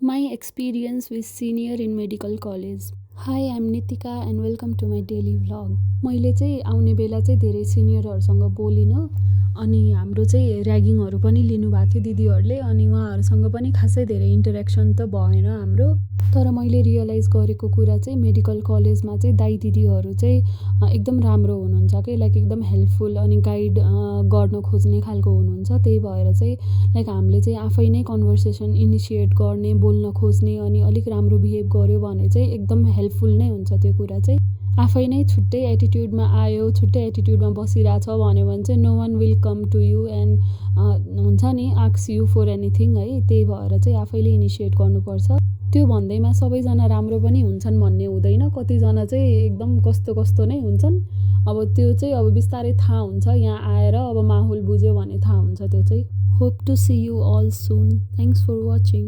My experience with senior in medical college. Hi, I'm Nitika and welcome to my daily vlog. मैले चाहिँ आउने बेला चाहिँ धेरै सिनियरहरूसँग बोलिनँ अनि हाम्रो चाहिँ र्यागिङहरू पनि लिनुभएको थियो दिदीहरूले अनि उहाँहरूसँग पनि खासै धेरै इन्टरेक्सन त भएन हाम्रो। तर मैले रियलाइज गरेको कुरा चाहिँ मेडिकल कलेजमा चाहिँ दाइ दिदीहरू चाहिँ एकदम राम्रो हुनुहुन्छ के लाइक एकदम हेल्पफुल अनि गाइड गर्न खोज्ने खालको हुनुहुन्छ। त्यही भएर चाहिँ लाइक हामीले चाहिँ आफै नै कन्भर्सेसन इनिसिएट गर्ने बोल्न खोज्ने अनि अलिक राम्रो बिहेभ गर्यो भने चाहिँ एकदम हेल्पफुल नै हुन्छ त्यो कुरा चाहिँ। आफै नै छुट्टै एटिट्युडमा आयो छुट्टै एटिट्युडमा बसिरहेछ भन्यो भने चाहिँ no one will come to you and हुन्छ नि आस्क यु फर एनिथिङ है। त्यही भएर चाहिँ आफैले इनिसिएट गर्नुपर्छ। त्यो भन्दैमा सबैजना राम्रो पनि हुन्छन् भन्ने हुँदैन, कतिजना चाहिँ एकदम कस्तो कस्तो नै हुन्छन्। अब त्यो चाहिँ अब बिस्तारै थाहा हुन्छ, यहाँ आएर अब माहौल बुझ्यो भने थाहा हुन्छ त्यो चाहिँ। Hope to see you all soon. Thanks for watching.